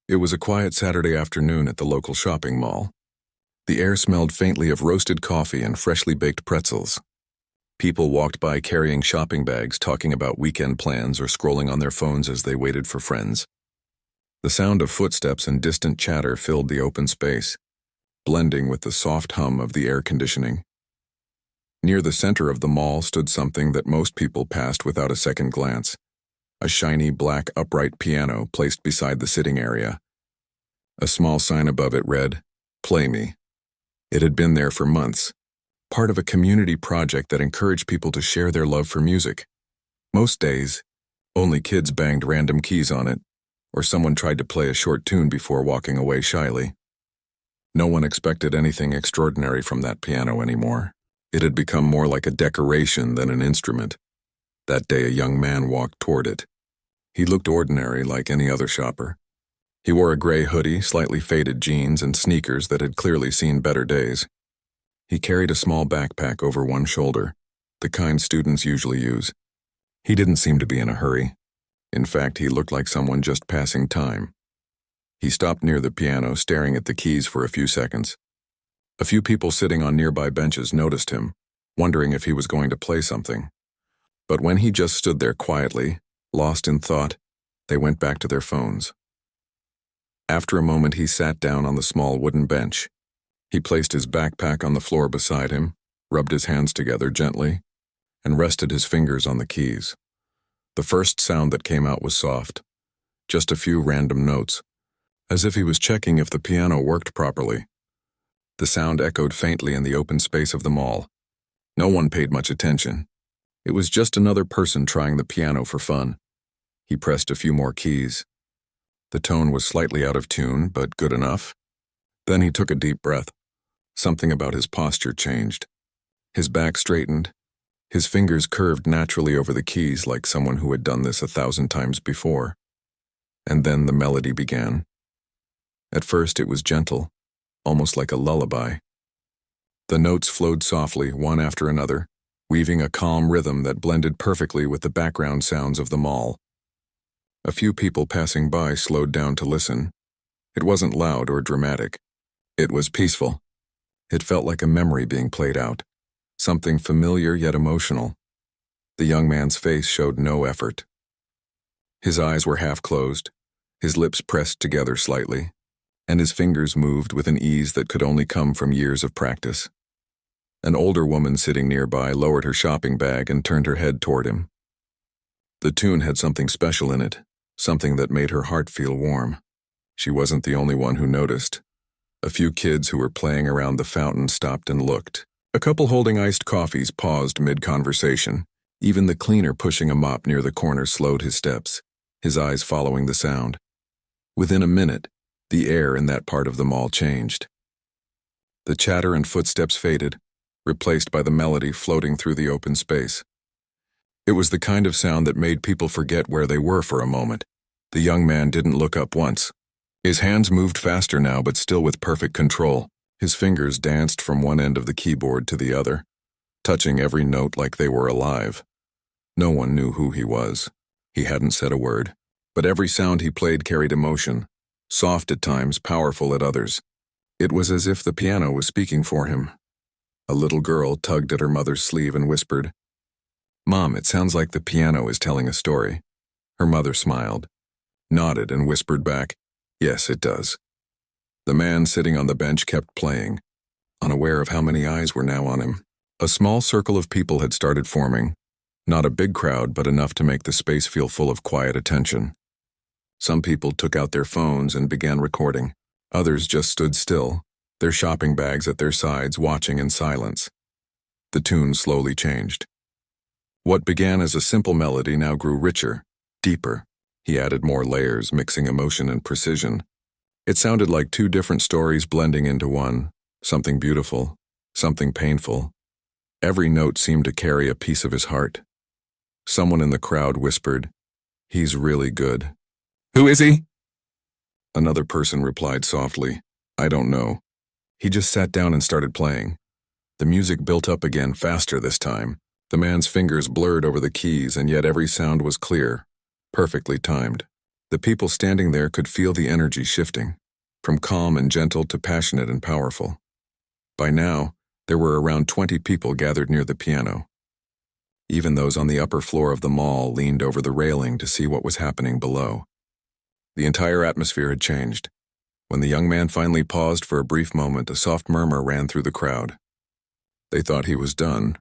It was a quiet Saturday afternoon at the local shopping mall. The air smelled faintly of roasted coffee and freshly baked pretzels. People walked by carrying shopping bags, talking about weekend plans or scrolling on their phones as they waited for friends. The sound of footsteps and distant chatter filled the open space, blending with the soft hum of the air conditioning. Near the center of the mall stood something that most people passed without a second glance: a shiny black upright piano placed beside the sitting area. A small sign above it read, "Play Me." It had been there for months, part of a community project that encouraged people to share their love for music. Most days, only kids banged random keys on it, or someone tried to play a short tune before walking away shyly. No one expected anything extraordinary from that piano anymore. It had become more like a decoration than an instrument. That day, a young man walked toward it. He looked ordinary, like any other shopper. He wore a gray hoodie, slightly faded jeans, and sneakers that had clearly seen better days. He carried a small backpack over one shoulder, the kind students usually use. He didn't seem to be in a hurry. In fact, he looked like someone just passing time. He stopped near the piano, staring at the keys for a few seconds. A few people sitting on nearby benches noticed him, wondering if he was going to play something. But when he just stood there quietly, lost in thought, they went back to their phones. After a moment, he sat down on the small wooden bench. He placed his backpack on the floor beside him, rubbed his hands together gently, and rested his fingers on the keys. The first sound that came out was soft, just a few random notes, as if he was checking if the piano worked properly. The sound echoed faintly in the open space of the mall. No one paid much attention. It was just another person trying the piano for fun. He pressed a few more keys. The tone was slightly out of tune, but good enough. Then he took a deep breath. Something about his posture changed. His back straightened. His fingers curved naturally over the keys like someone who had done this 1,000 times before. And then the melody began. At first it was gentle, almost like a lullaby. The notes flowed softly, one after another, weaving a calm rhythm that blended perfectly with the background sounds of the mall. A few people passing by slowed down to listen. It wasn't loud or dramatic. It was peaceful. It felt like a memory being played out, something familiar yet emotional. The young man's face showed no effort. His eyes were half closed, his lips pressed together slightly, and his fingers moved with an ease that could only come from years of practice. An older woman sitting nearby lowered her shopping bag and turned her head toward him. The tune had something special in it, something that made her heart feel warm. She wasn't the only one who noticed. A few kids who were playing around the fountain stopped and looked. A couple holding iced coffees paused mid-conversation. Even the cleaner pushing a mop near the corner slowed his steps, his eyes following the sound. Within a minute, the air in that part of the mall changed. The chatter and footsteps faded, replaced by the melody floating through the open space. It was the kind of sound that made people forget where they were for a moment. The young man didn't look up once. His hands moved faster now, but still with perfect control. His fingers danced from one end of the keyboard to the other, touching every note like they were alive. No one knew who he was. He hadn't said a word, but every sound he played carried emotion, soft at times, powerful at others. It was as if the piano was speaking for him. A little girl tugged at her mother's sleeve and whispered, "Mom, it sounds like the piano is telling a story." Her mother smiled, nodded, and whispered back, "Yes, it does." The man sitting on the bench kept playing, unaware of how many eyes were now on him. A small circle of people had started forming, not a big crowd, but enough to make the space feel full of quiet attention. Some people took out their phones and began recording. Others just stood still, their shopping bags at their sides, watching in silence. The tune slowly changed. What began as a simple melody now grew richer, deeper. He added more layers, mixing emotion and precision. It sounded like two different stories blending into one, something beautiful, something painful. Every note seemed to carry a piece of his heart. Someone in the crowd whispered, "He's really good." "Who is he?" Another person replied softly, "I don't know." He just sat down and started playing. The music built up again, faster this time. The man's fingers blurred over the keys, and yet every sound was clear, perfectly timed. The people standing there could feel the energy shifting, from calm and gentle to passionate and powerful. By now, there were around 20 people gathered near the piano. Even those on the upper floor of the mall leaned over the railing to see what was happening below. The entire atmosphere had changed. When the young man finally paused for a brief moment, a soft murmur ran through the crowd. They thought he was done,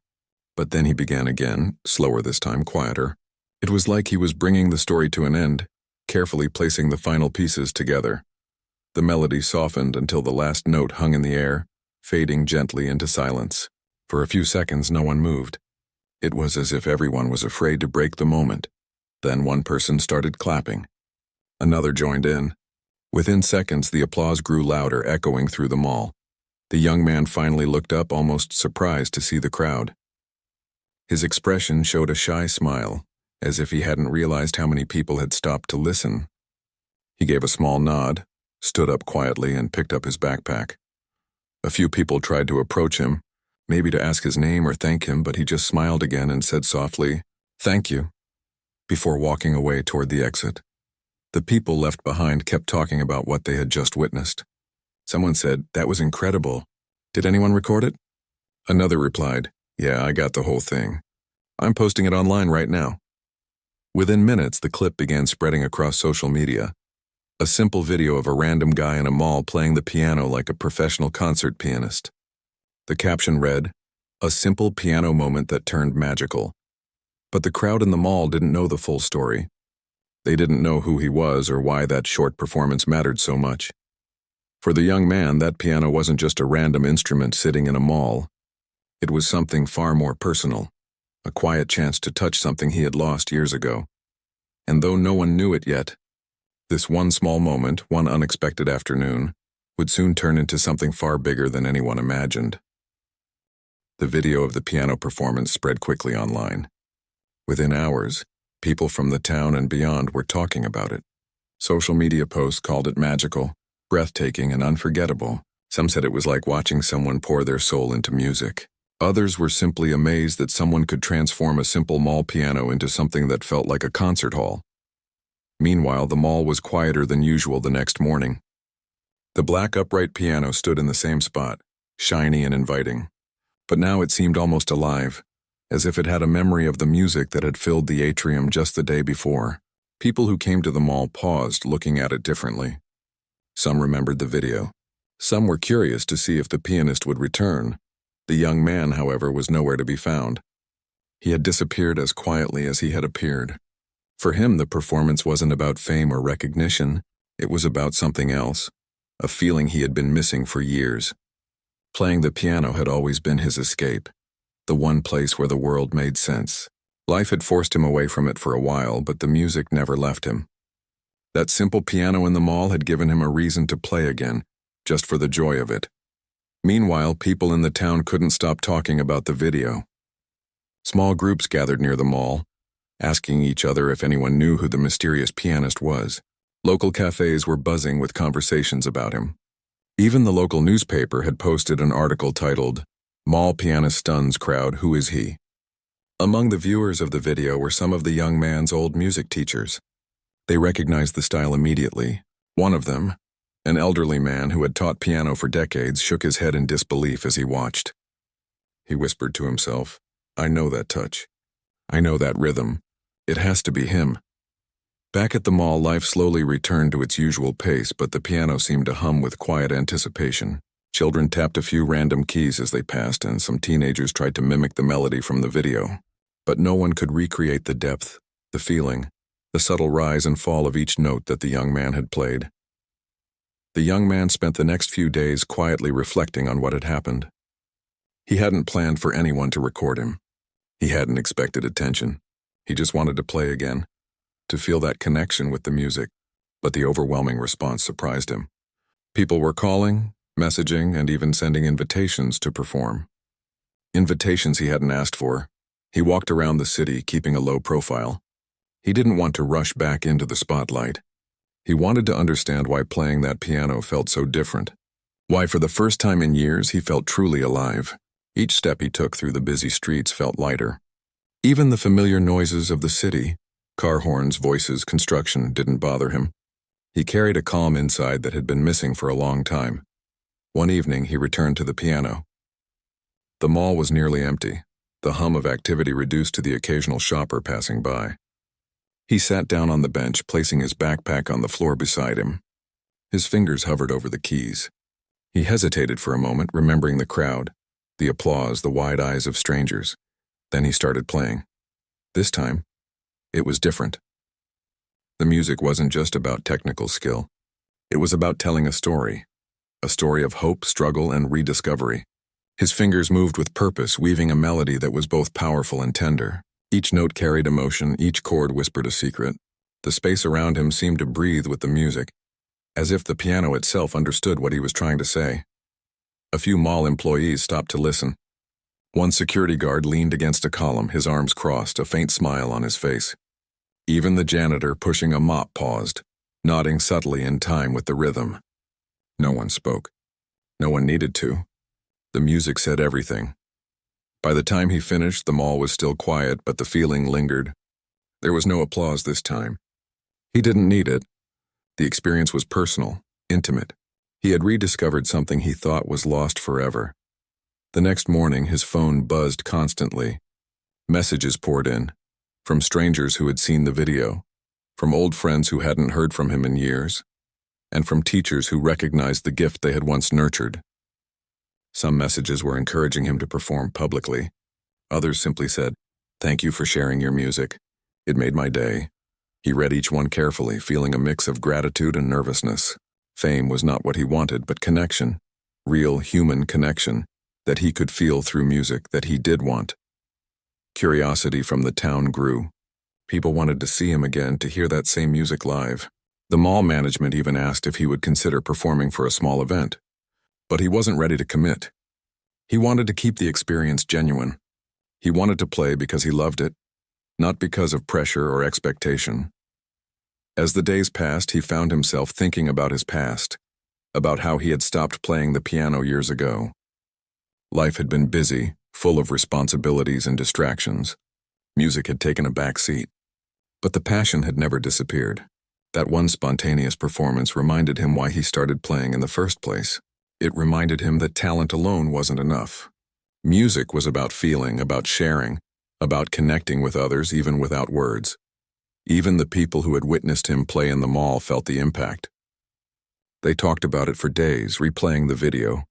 but then he began again, slower this time, quieter. It was like he was bringing the story to an end, carefully placing the final pieces together. The melody softened until the last note hung in the air, fading gently into silence. For a few seconds, no one moved. It was as if everyone was afraid to break the moment. Then one person started clapping. Another joined in. Within seconds, the applause grew louder, echoing through the mall. The young man finally looked up, almost surprised to see the crowd. His expression showed a shy smile, as if he hadn't realized how many people had stopped to listen. He gave a small nod, stood up quietly, and picked up his backpack. A few people tried to approach him, maybe to ask his name or thank him, but he just smiled again and said softly, "Thank you," before walking away toward the exit. The people left behind kept talking about what they had just witnessed. Someone said, "That was incredible. Did anyone record it?" Another replied, "Yeah, I got the whole thing. I'm posting it online right now." Within minutes, the clip began spreading across social media. A simple video of a random guy in a mall playing the piano like a professional concert pianist. The caption read, "A simple piano moment that turned magical." But the crowd in the mall didn't know the full story. They didn't know who he was or why that short performance mattered so much. For the young man, that piano wasn't just a random instrument sitting in a mall. It was something far more personal, a quiet chance to touch something he had lost years ago. And though no one knew it yet, this one small moment, one unexpected afternoon, would soon turn into something far bigger than anyone imagined. The video of the piano performance spread quickly online. Within hours, people from the town and beyond were talking about it. Social media posts called it magical, breathtaking, and unforgettable. Some said it was like watching someone pour their soul into music. Others were simply amazed that someone could transform a simple mall piano into something that felt like a concert hall. Meanwhile, the mall was quieter than usual the next morning. The black upright piano stood in the same spot, shiny and inviting. But now it seemed almost alive, as if it had a memory of the music that had filled the atrium just the day before. People who came to the mall paused, looking at it differently. Some remembered the video. Some were curious to see if the pianist would return. The young man, however, was nowhere to be found. He had disappeared as quietly as he had appeared. For him, the performance wasn't about fame or recognition. It was about something else, a feeling he had been missing for years. Playing the piano had always been his escape, the one place where the world made sense. Life had forced him away from it for a while, but the music never left him. That simple piano in the mall had given him a reason to play again, just for the joy of it. Meanwhile, people in the town couldn't stop talking about the video. Small groups gathered near the mall, asking each other if anyone knew who the mysterious pianist was. Local cafes were buzzing with conversations about him. Even the local newspaper had posted an article titled, "Mall Pianist Stuns Crowd, Who Is He?" Among the viewers of the video were some of the young man's old music teachers. They recognized the style immediately. One of them, an elderly man who had taught piano for decades, shook his head in disbelief as he watched. He whispered to himself, "I know that touch. I know that rhythm. It has to be him." Back at the mall, life slowly returned to its usual pace, but the piano seemed to hum with quiet anticipation. Children tapped a few random keys as they passed, and some teenagers tried to mimic the melody from the video. But no one could recreate the depth, the feeling, the subtle rise and fall of each note that the young man had played. The young man spent the next few days quietly reflecting on what had happened. He hadn't planned for anyone to record him. He hadn't expected attention. He just wanted to play again, to feel that connection with the music. But the overwhelming response surprised him. People were calling, messaging, and even sending invitations to perform. Invitations he hadn't asked for. He walked around the city, keeping a low profile. He didn't want to rush back into the spotlight. He wanted to understand why playing that piano felt so different. Why, for the first time in years, he felt truly alive. Each step he took through the busy streets felt lighter. Even the familiar noises of the city, Car horns, voices, construction didn't bother him. He carried a calm inside that had been missing for a long time. One evening, he returned to the piano. The mall was nearly empty, the hum of activity reduced to the occasional shopper passing by. He sat down on the bench, placing his backpack on the floor beside him. His fingers hovered over the keys. He hesitated for a moment, remembering the crowd, the applause, the wide eyes of strangers. Then he started playing. This time, it was different. The music wasn't just about technical skill. It was about telling a story of hope, struggle, and rediscovery. His fingers moved with purpose, weaving a melody that was both powerful and tender. Each note carried emotion, each chord whispered a secret. The space around him seemed to breathe with the music, as if the piano itself understood what he was trying to say. A few mall employees stopped to listen. One security guard leaned against a column, his arms crossed, a faint smile on his face. Even the janitor pushing a mop paused, nodding subtly in time with the rhythm. No one spoke. No one needed to. The music said everything. By the time he finished, the mall was still quiet, but the feeling lingered. There was no applause this time. He didn't need it. The experience was personal, intimate. He had rediscovered something he thought was lost forever. The next morning, his phone buzzed constantly. Messages poured in, from strangers who had seen the video, from old friends who hadn't heard from him in years, and from teachers who recognized the gift they had once nurtured. Some messages were encouraging him to perform publicly. Others simply said, "Thank you for sharing your music. It made my day." He read each one carefully, feeling a mix of gratitude and nervousness. Fame was not what he wanted, but connection, real human connection, that he could feel through music, that he did want. Curiosity from the town grew. People wanted to see him again, to hear that same music live. The mall management even asked if he would consider performing for a small event. But he wasn't ready to commit. He wanted to keep the experience genuine. He wanted to play because he loved it, not because of pressure or expectation. As the days passed, he found himself thinking about his past, about how he had stopped playing the piano years ago. Life had been busy, full of responsibilities and distractions. Music had taken a back seat. But the passion had never disappeared. That one spontaneous performance reminded him why he started playing in the first place. It reminded him that talent alone wasn't enough. Music was about feeling, about sharing, about connecting with others even without words. Even the people who had witnessed him play in the mall felt the impact. They talked about it for days, replaying the video,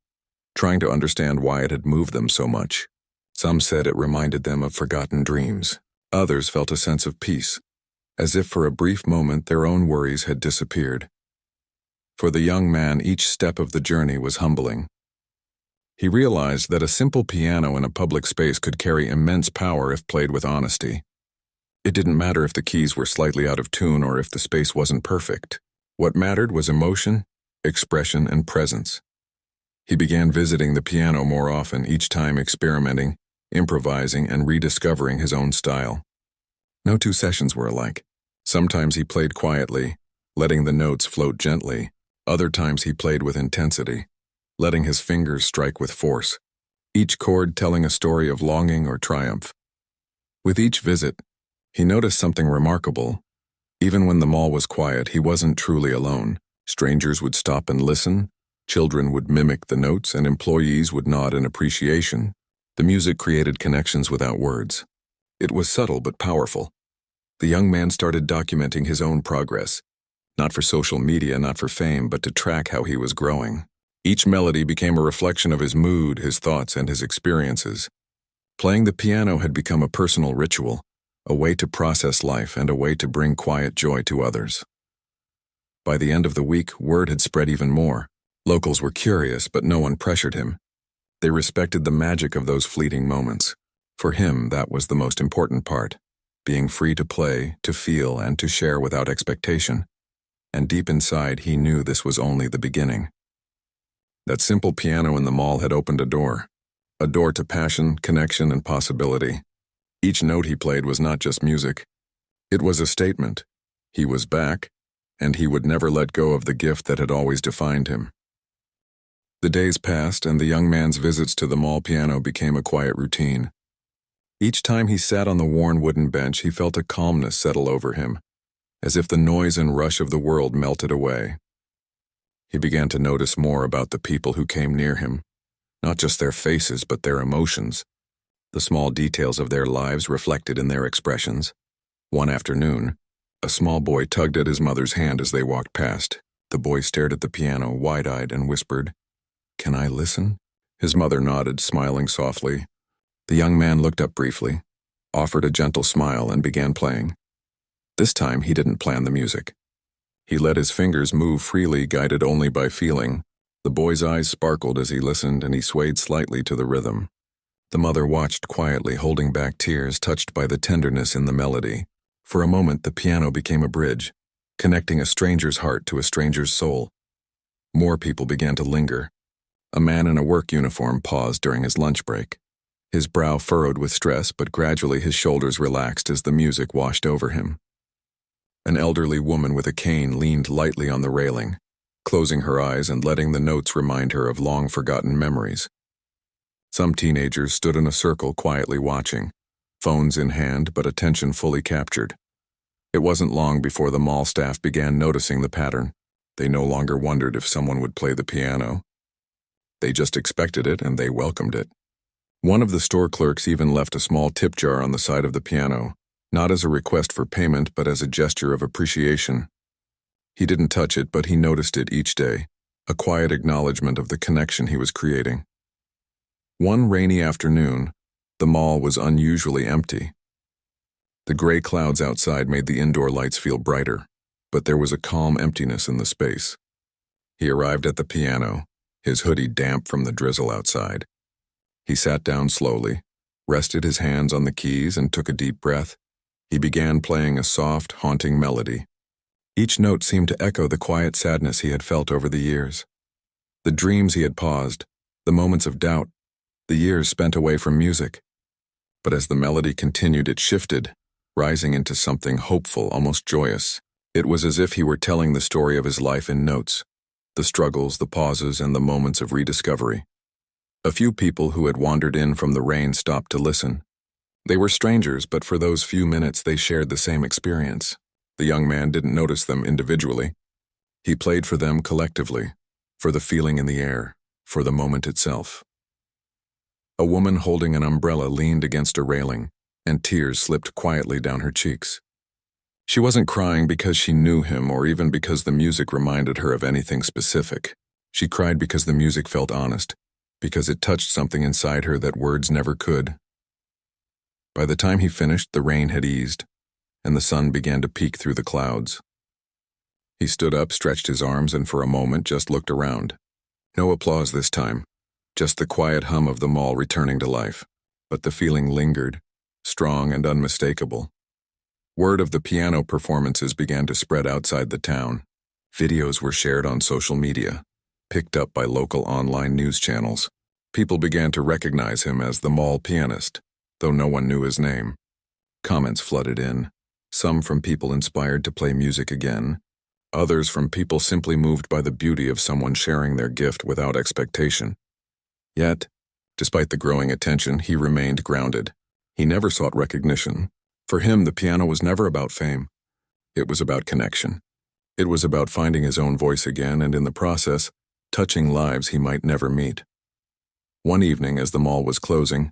trying to understand why it had moved them so much. Some said it reminded them of forgotten dreams. Others felt a sense of peace, as if for a brief moment their own worries had disappeared. For the young man, each step of the journey was humbling. He realized that a simple piano in a public space could carry immense power if played with honesty. It didn't matter if the keys were slightly out of tune or if the space wasn't perfect. What mattered was emotion, expression, and presence. He began visiting the piano more often, each time experimenting, improvising, and rediscovering his own style. No two sessions were alike. Sometimes he played quietly, letting the notes float gently. Other times he played with intensity, letting his fingers strike with force, each chord telling a story of longing or triumph. With each visit, he noticed something remarkable. Even when the mall was quiet, he wasn't truly alone. Strangers would stop and listen, children would mimic the notes, and employees would nod in appreciation. The music created connections without words. It was subtle but powerful. The young man started documenting his own progress, not for social media, not for fame, but to track how he was growing. Each melody became a reflection of his mood, his thoughts, and his experiences. Playing the piano had become a personal ritual, a way to process life and a way to bring quiet joy to others. By the end of the week, word had spread even more. Locals were curious, but no one pressured him. They respected the magic of those fleeting moments. For him, that was the most important part, being free to play, to feel, and to share without expectation. And deep inside, he knew this was only the beginning. That simple piano in the mall had opened a door to passion, connection, and possibility. Each note he played was not just music. It was a statement. He was back, and he would never let go of the gift that had always defined him. The days passed, and the young man's visits to the mall piano became a quiet routine. Each time he sat on the worn wooden bench, he felt a calmness settle over him, as if the noise and rush of the world melted away. He began to notice more about the people who came near him, not just their faces but their emotions, the small details of their lives reflected in their expressions. One afternoon, a small boy tugged at his mother's hand as they walked past. The boy stared at the piano, wide-eyed, and whispered, "Can I listen?" His mother nodded, smiling softly. The young man looked up briefly, offered a gentle smile, and began playing. This time he didn't plan the music. He let his fingers move freely, guided only by feeling. The boy's eyes sparkled as he listened, and he swayed slightly to the rhythm. The mother watched quietly, holding back tears, touched by the tenderness in the melody. For a moment, the piano became a bridge, connecting a stranger's heart to a stranger's soul. More people began to linger. A man in a work uniform paused during his lunch break. His brow furrowed with stress, but gradually his shoulders relaxed as the music washed over him. An elderly woman with a cane leaned lightly on the railing, closing her eyes and letting the notes remind her of long-forgotten memories. Some teenagers stood in a circle quietly watching, phones in hand but attention fully captured. It wasn't long before the mall staff began noticing the pattern. They no longer wondered if someone would play the piano. They just expected it, and they welcomed it. One of the store clerks even left a small tip jar on the side of the piano, not as a request for payment but as a gesture of appreciation. He didn't touch it, but he noticed it each day, a quiet acknowledgement of the connection he was creating. One rainy afternoon, the mall was unusually empty. The gray clouds outside made the indoor lights feel brighter, but there was a calm emptiness in the space. He arrived at the piano, his hoodie damp from the drizzle outside. He sat down slowly, rested his hands on the keys, and took a deep breath. He began playing a soft, haunting melody. Each note seemed to echo the quiet sadness he had felt over the years. The dreams he had paused, the moments of doubt, the years spent away from music. But as the melody continued, it shifted, rising into something hopeful, almost joyous. It was as if he were telling the story of his life in notes, the struggles, the pauses, and the moments of rediscovery. A few people who had wandered in from the rain stopped to listen. They were strangers, but for those few minutes they shared the same experience. The young man didn't notice them individually. He played for them collectively, for the feeling in the air, for the moment itself. A woman holding an umbrella leaned against a railing, and tears slipped quietly down her cheeks. She wasn't crying because she knew him or even because the music reminded her of anything specific. She cried because the music felt honest, because it touched something inside her that words never could. By the time he finished, the rain had eased, and the sun began to peek through the clouds. He stood up, stretched his arms, and for a moment just looked around. No applause this time, just the quiet hum of the mall returning to life. But the feeling lingered, strong and unmistakable. Word of the piano performances began to spread outside the town. Videos were shared on social media, picked up by local online news channels. People began to recognize him as the mall pianist, though no one knew his name. Comments flooded in, some from people inspired to play music again, others from people simply moved by the beauty of someone sharing their gift without expectation. Yet, despite the growing attention, he remained grounded. He never sought recognition. For him, the piano was never about fame. It was about connection. It was about finding his own voice again and, in the process, touching lives he might never meet. One evening, as the mall was closing,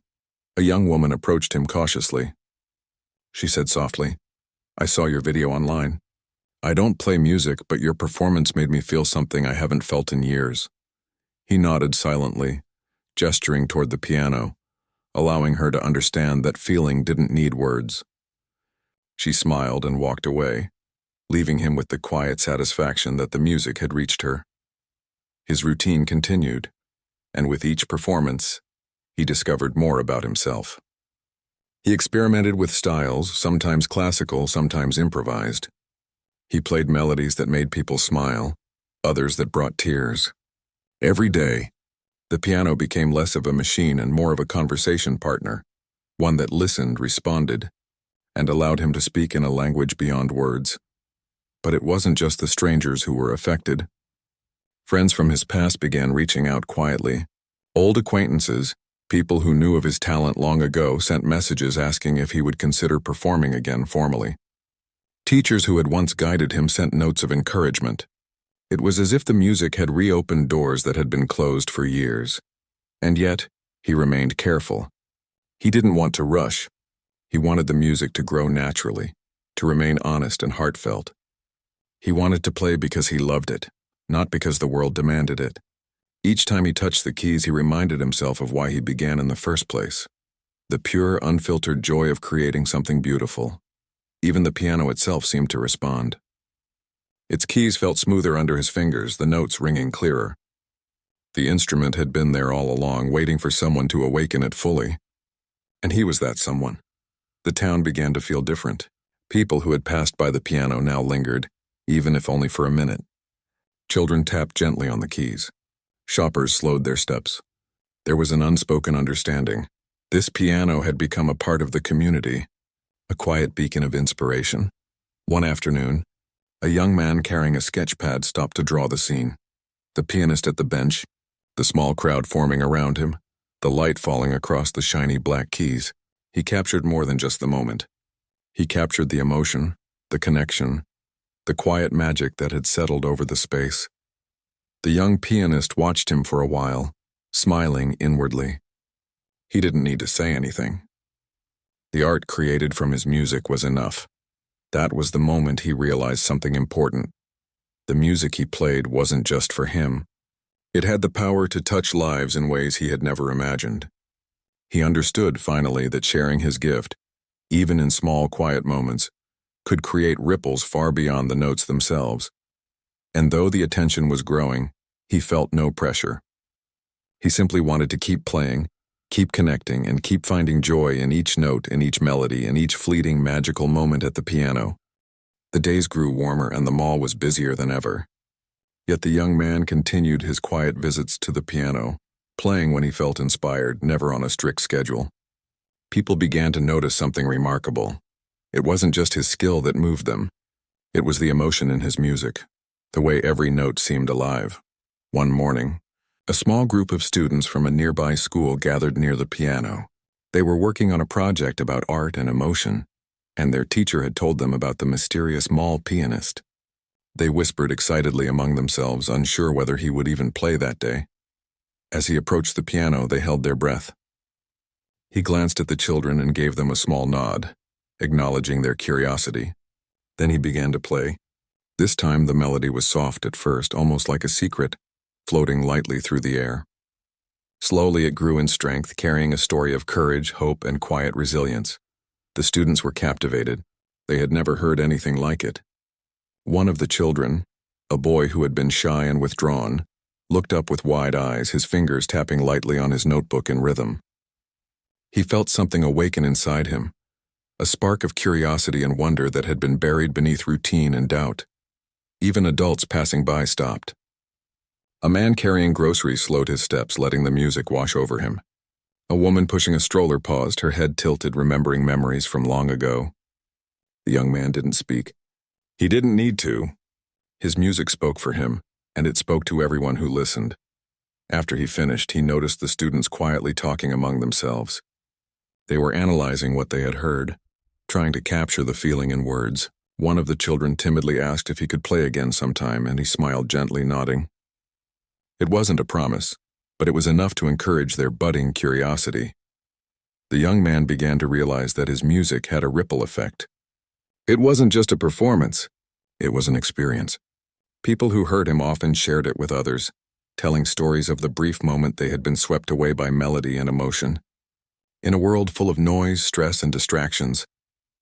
a young woman approached him cautiously. She said softly, "I saw your video online. I don't play music, but your performance made me feel something I haven't felt in years." He nodded silently, gesturing toward the piano, allowing her to understand that feeling didn't need words. She smiled and walked away, leaving him with the quiet satisfaction that the music had reached her. His routine continued, and with each performance, he discovered more about himself. He experimented with styles, sometimes classical, sometimes improvised. He played melodies that made people smile, others that brought tears. Every day, the piano became less of a machine and more of a conversation partner, one that listened, responded, and allowed him to speak in a language beyond words. But it wasn't just the strangers who were affected. Friends from his past began reaching out quietly. Old acquaintances, People who knew of his talent long ago sent messages asking if he would consider performing again formally. Teachers who had once guided him sent notes of encouragement. It was as if the music had reopened doors that had been closed for years. And yet, he remained careful. He didn't want to rush. He wanted the music to grow naturally, to remain honest and heartfelt. He wanted to play because he loved it, not because the world demanded it. Each time he touched the keys, he reminded himself of why he began in the first place. The pure, unfiltered joy of creating something beautiful. Even the piano itself seemed to respond. Its keys felt smoother under his fingers, the notes ringing clearer. The instrument had been there all along, waiting for someone to awaken it fully. And he was that someone. The town began to feel different. People who had passed by the piano now lingered, even if only for a minute. Children tapped gently on the keys. Shoppers slowed their steps. There was an unspoken understanding. This piano had become a part of the community, a quiet beacon of inspiration. One afternoon, a young man carrying a sketch pad stopped to draw the scene. The pianist at the bench, the small crowd forming around him, the light falling across the shiny black keys. He captured more than just the moment. He captured the emotion, the connection, the quiet magic that had settled over the space. The young pianist watched him for a while, smiling inwardly. He didn't need to say anything. The art created from his music was enough. That was the moment he realized something important. The music he played wasn't just for him. It had the power to touch lives in ways he had never imagined. He understood, finally, that sharing his gift, even in small, quiet moments, could create ripples far beyond the notes themselves. And though the attention was growing, he felt no pressure. He simply wanted to keep playing, keep connecting, and keep finding joy in each note, in each melody, in each fleeting, magical moment at the piano. The days grew warmer and the mall was busier than ever. Yet the young man continued his quiet visits to the piano, playing when he felt inspired, never on a strict schedule. People began to notice something remarkable. It wasn't just his skill that moved them. It was the emotion in his music, the way every note seemed alive. One morning, a small group of students from a nearby school gathered near the piano. They were working on a project about art and emotion, and their teacher had told them about the mysterious mall pianist. They whispered excitedly among themselves, unsure whether he would even play that day. As he approached the piano, they held their breath. He glanced at the children and gave them a small nod, acknowledging their curiosity. Then he began to play. This time the melody was soft at first, almost like a secret, floating lightly through the air. Slowly it grew in strength, carrying a story of courage, hope, and quiet resilience. The students were captivated. They had never heard anything like it. One of the children, a boy who had been shy and withdrawn, looked up with wide eyes, his fingers tapping lightly on his notebook in rhythm. He felt something awaken inside him, a spark of curiosity and wonder that had been buried beneath routine and doubt. Even adults passing by stopped. A man carrying groceries slowed his steps, letting the music wash over him. A woman pushing a stroller paused, her head tilted, remembering memories from long ago. The young man didn't speak. He didn't need to. His music spoke for him, and it spoke to everyone who listened. After he finished, he noticed the students quietly talking among themselves. They were analyzing what they had heard, trying to capture the feeling in words. One of the children timidly asked if he could play again sometime, and he smiled gently, nodding. It wasn't a promise, but it was enough to encourage their budding curiosity. The young man began to realize that his music had a ripple effect. It wasn't just a performance, it was an experience. People who heard him often shared it with others, telling stories of the brief moment they had been swept away by melody and emotion. In a world full of noise, stress, and distractions,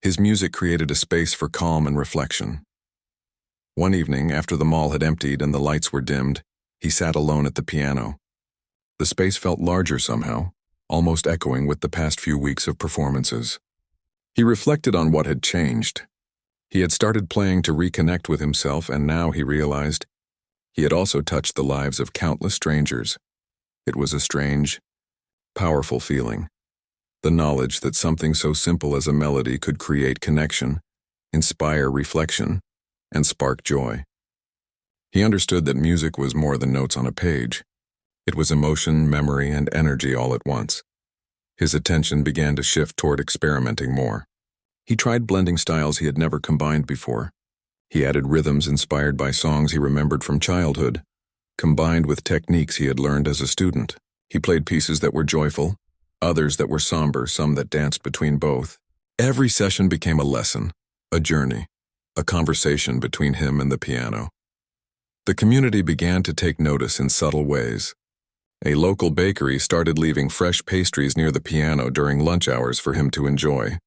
his music created a space for calm and reflection. One evening, after the mall had emptied and the lights were dimmed, he sat alone at the piano. The space felt larger somehow, almost echoing with the past few weeks of performances. He reflected on what had changed. He had started playing to reconnect with himself, and now he realized he had also touched the lives of countless strangers. It was a strange, powerful feeling. The knowledge that something so simple as a melody could create connection, inspire reflection, and spark joy. He understood that music was more than notes on a page. It was emotion, memory, and energy all at once. His attention began to shift toward experimenting more. He tried blending styles he had never combined before. He added rhythms inspired by songs he remembered from childhood, combined with techniques he had learned as a student. He played pieces that were joyful, others that were somber, some that danced between both. Every session became a lesson, a journey, a conversation between him and the piano. The community began to take notice in subtle ways. A local bakery started leaving fresh pastries near the piano during lunch hours for him to enjoy.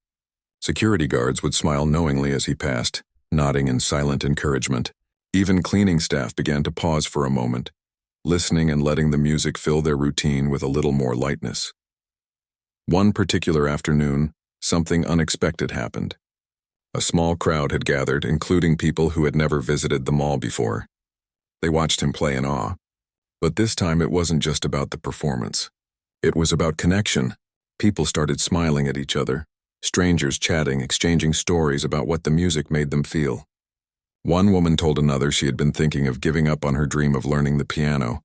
Security guards would smile knowingly as he passed, nodding in silent encouragement. Even cleaning staff began to pause for a moment, listening and letting the music fill their routine with a little more lightness. One particular afternoon, something unexpected happened. A small crowd had gathered, including people who had never visited the mall before. They watched him play in awe. But this time it wasn't just about the performance. It was about connection. People started smiling at each other, strangers chatting, exchanging stories about what the music made them feel. One woman told another she had been thinking of giving up on her dream of learning the piano,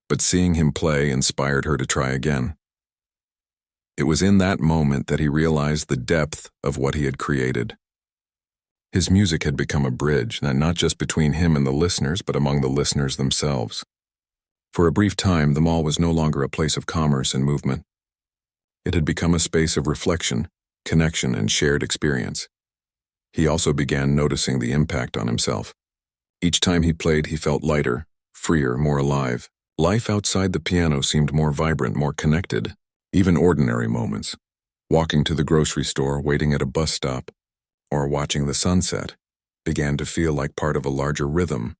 but seeing him play inspired her to try again. It was in that moment that he realized the depth of what he had created. His music had become a bridge, not just between him and the listeners, but among the listeners themselves. For a brief time, the mall was no longer a place of commerce and movement. It had become a space of reflection, connection, and shared experience. He also began noticing the impact on himself. Each time he played, he felt lighter, freer, more alive. Life outside the piano seemed more vibrant, more connected. Even ordinary moments, walking to the grocery store, waiting at a bus stop, or watching the sunset, began to feel like part of a larger rhythm,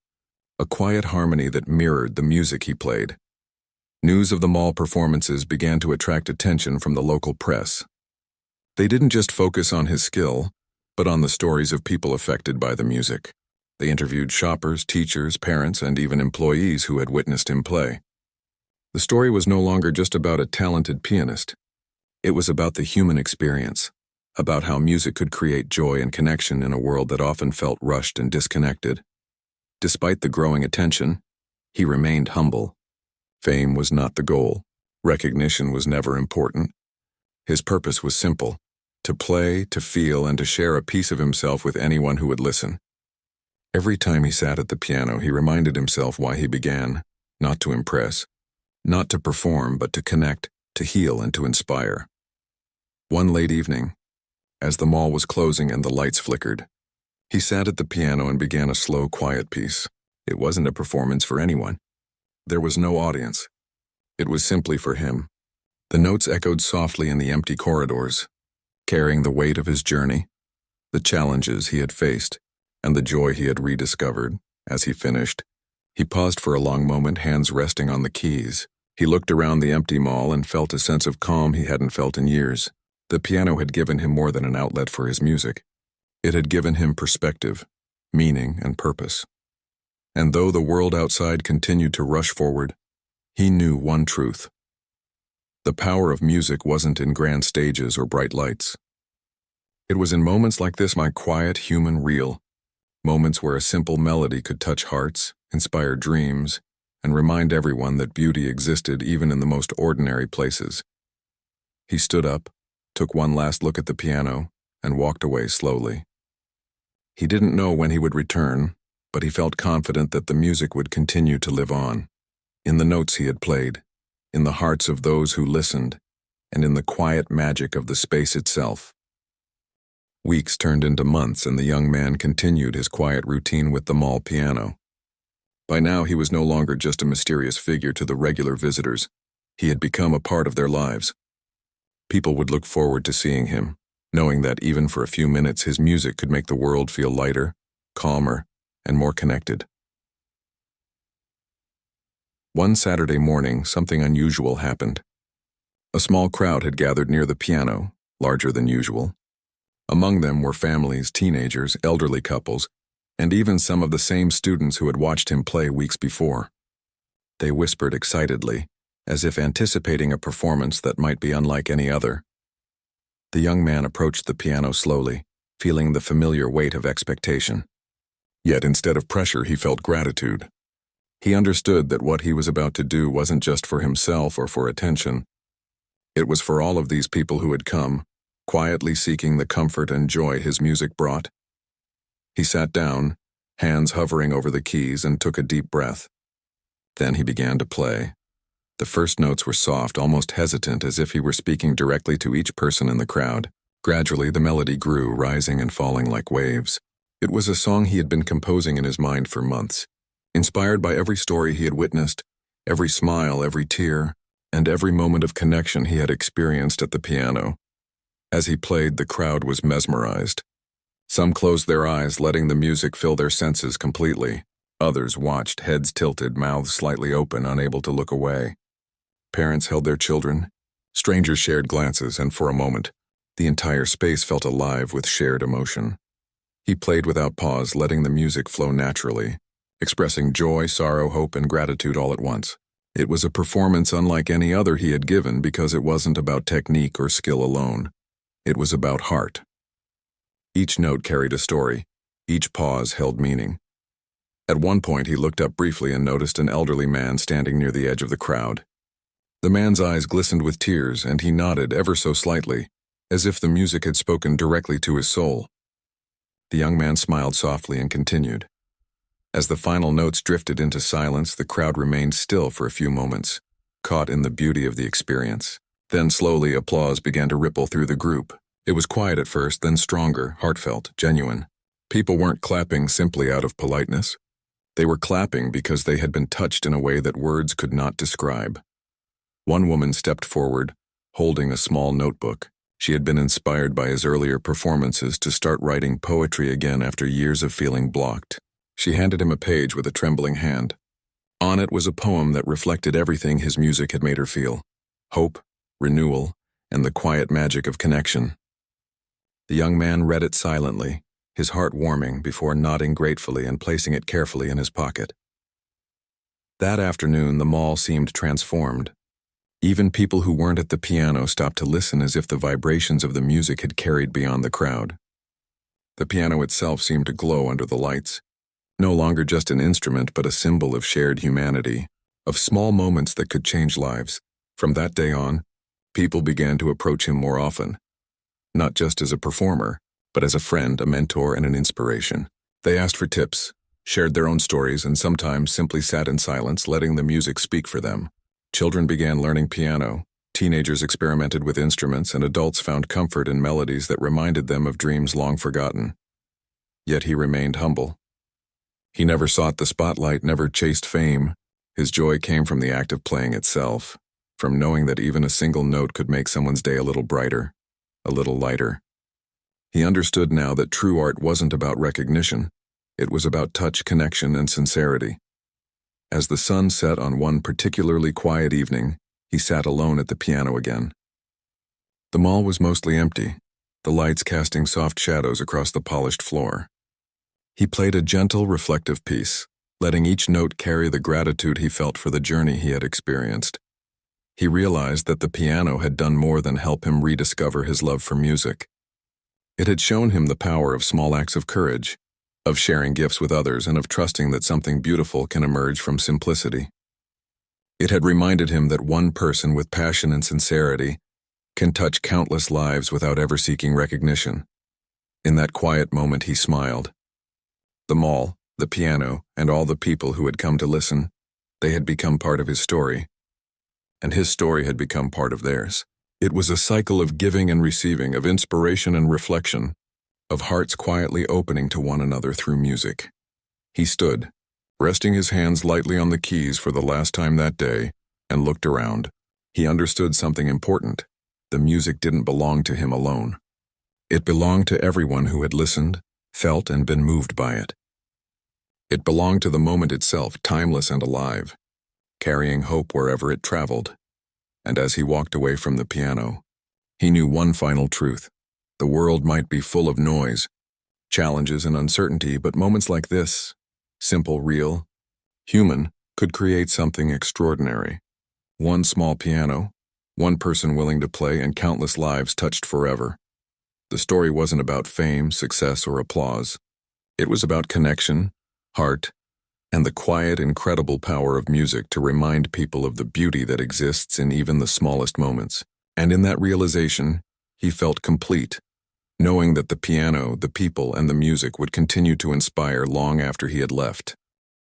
a quiet harmony that mirrored the music he played. News of the mall performances began to attract attention from the local press. They didn't just focus on his skill, but on the stories of people affected by the music. They interviewed shoppers, teachers, parents, and even employees who had witnessed him play. The story was no longer just about a talented pianist. It was about the human experience, about how music could create joy and connection in a world that often felt rushed and disconnected. Despite the growing attention, he remained humble. Fame was not the goal. Recognition was never important. His purpose was simple: to play, to feel, and to share a piece of himself with anyone who would listen. Every time he sat at the piano, he reminded himself why he began: not to impress, not to perform, but to connect, to heal, and to inspire. One late evening, as the mall was closing and the lights flickered, he sat at the piano and began a slow, quiet piece. It wasn't a performance for anyone. There was no audience. It was simply for him. The notes echoed softly in the empty corridors, carrying the weight of his journey, the challenges he had faced, and the joy he had rediscovered. As he finished, he paused for a long moment, hands resting on the keys. He looked around the empty mall and felt a sense of calm he hadn't felt in years. The piano had given him more than an outlet for his music. It had given him perspective, meaning, and purpose. And though the world outside continued to rush forward, he knew one truth. The power of music wasn't in grand stages or bright lights. It was in moments like this, my quiet, human real, moments where a simple melody could touch hearts, inspire dreams, and remind everyone that beauty existed even in the most ordinary places. He stood up, took one last look at the piano, and walked away slowly. He didn't know when he would return, but he felt confident that the music would continue to live on, in the notes he had played, in the hearts of those who listened, and in the quiet magic of the space itself. Weeks turned into months, and the young man continued his quiet routine with the mall piano. By now, he was no longer just a mysterious figure to the regular visitors. He had become a part of their lives. People would look forward to seeing him, knowing that even for a few minutes his music could make the world feel lighter, calmer, and more connected. One Saturday morning, something unusual happened. A small crowd had gathered near the piano, larger than usual. Among them were families, teenagers, elderly couples, and even some of the same students who had watched him play weeks before. They whispered excitedly, as if anticipating a performance that might be unlike any other. The young man approached the piano slowly, feeling the familiar weight of expectation. Yet instead of pressure, he felt gratitude. He understood that what he was about to do wasn't just for himself or for attention. It was for all of these people who had come, quietly seeking the comfort and joy his music brought. He sat down, hands hovering over the keys, and took a deep breath. Then he began to play. The first notes were soft, almost hesitant, as if he were speaking directly to each person in the crowd. Gradually, the melody grew, rising and falling like waves. It was a song he had been composing in his mind for months, inspired by every story he had witnessed, every smile, every tear, and every moment of connection he had experienced at the piano. As he played, the crowd was mesmerized. Some closed their eyes, letting the music fill their senses completely. Others watched, heads tilted, mouths slightly open, unable to look away. Parents held their children. Strangers shared glances, and for a moment, the entire space felt alive with shared emotion. He played without pause, letting the music flow naturally, expressing joy, sorrow, hope, and gratitude all at once. It was a performance unlike any other he had given because it wasn't about technique or skill alone. It was about heart. Each note carried a story. Each pause held meaning. At one point, he looked up briefly and noticed an elderly man standing near the edge of the crowd. The man's eyes glistened with tears, and he nodded ever so slightly, as if the music had spoken directly to his soul. The young man smiled softly and continued. As the final notes drifted into silence, the crowd remained still for a few moments, caught in the beauty of the experience. Then slowly applause began to ripple through the group. It was quiet at first, then stronger, heartfelt, genuine. People weren't clapping simply out of politeness. They were clapping because they had been touched in a way that words could not describe. One woman stepped forward, holding a small notebook. She had been inspired by his earlier performances to start writing poetry again after years of feeling blocked. She handed him a page with a trembling hand. On it was a poem that reflected everything his music had made her feel: hope, renewal, and the quiet magic of connection. The young man read it silently, his heart warming, before nodding gratefully and placing it carefully in his pocket. That afternoon, the mall seemed transformed. Even people who weren't at the piano stopped to listen, as if the vibrations of the music had carried beyond the crowd. The piano itself seemed to glow under the lights, no longer just an instrument but a symbol of shared humanity, of small moments that could change lives. From that day on, people began to approach him more often, not just as a performer, but as a friend, a mentor, and an inspiration. They asked for tips, shared their own stories, and sometimes simply sat in silence, letting the music speak for them. Children began learning piano, teenagers experimented with instruments, and adults found comfort in melodies that reminded them of dreams long forgotten. Yet he remained humble. He never sought the spotlight, never chased fame. His joy came from the act of playing itself, from knowing that even a single note could make someone's day a little brighter, a little lighter. He understood now that true art wasn't about recognition. It was about touch, connection, and sincerity. As the sun set on one particularly quiet evening, he sat alone at the piano again. The mall was mostly empty, the lights casting soft shadows across the polished floor. He played a gentle, reflective piece, letting each note carry the gratitude he felt for the journey he had experienced. He realized that the piano had done more than help him rediscover his love for music. It had shown him the power of small acts of courage, of sharing gifts with others, and of trusting that something beautiful can emerge from simplicity. It had reminded him that one person with passion and sincerity can touch countless lives without ever seeking recognition. In that quiet moment, he smiled. The mall, the piano, and all the people who had come to listen, they had become part of his story, and his story had become part of theirs. It was a cycle of giving and receiving, of inspiration and reflection, of hearts quietly opening to one another through music. He stood, resting his hands lightly on the keys for the last time that day, and looked around. He understood something important. The music didn't belong to him alone. It belonged to everyone who had listened, felt, and been moved by it. It belonged to the moment itself, timeless and alive, carrying hope wherever it traveled. And as he walked away from the piano, he knew one final truth. The world might be full of noise, challenges, and uncertainty, but moments like this, simple, real, human, could create something extraordinary. One small piano, one person willing to play, and countless lives touched forever. The story wasn't about fame, success, or applause. It was about connection, heart, and the quiet, incredible power of music to remind people of the beauty that exists in even the smallest moments. And in that realization, he felt complete, knowing that the piano, the people, and the music would continue to inspire long after he had left.